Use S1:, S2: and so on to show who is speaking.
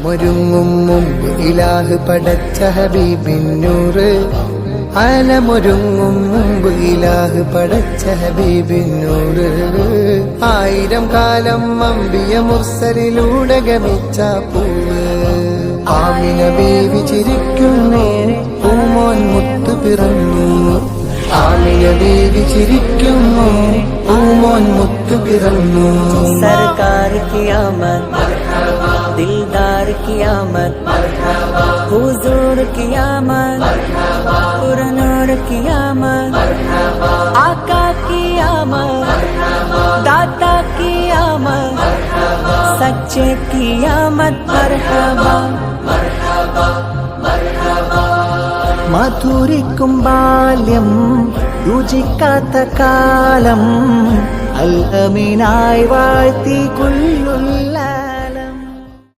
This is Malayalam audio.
S1: ഒരുങ്ങും മുമ്പ് ഇലാഹ് പടച്ച ഹബീബിന്നൂറ്. ആലമൊരുങ്ങും മുമ്പ് ഇലാഹ് പടച്ച ഹബീബിന്നൂറ്. 1000 കാലം അമ്പിയ മുർസലിലൂടെ ഗമിച്ച പൂവ്. ആമിന ബീവി ചിരിക്കുന്നു, പൂമോൻ മുത്ത് പിറന്നു. ആമിന ബീവി ചിരിക്കുന്നു, പൂമോൻ മുത്ത് പിറന്നു.
S2: सरकार की आमद, दिलदार की आमद, हुजूर की आमद, पुरनूर की आमद, आका की आमद, दाता की आमद, सच्चे की आमद. मरहबा
S1: മധുരിക്കും ബാല്യം, രുചിക്കാത്ത കാലം, അൽ അമീനായി വാഴ്ത്തി കുല്ലുൽ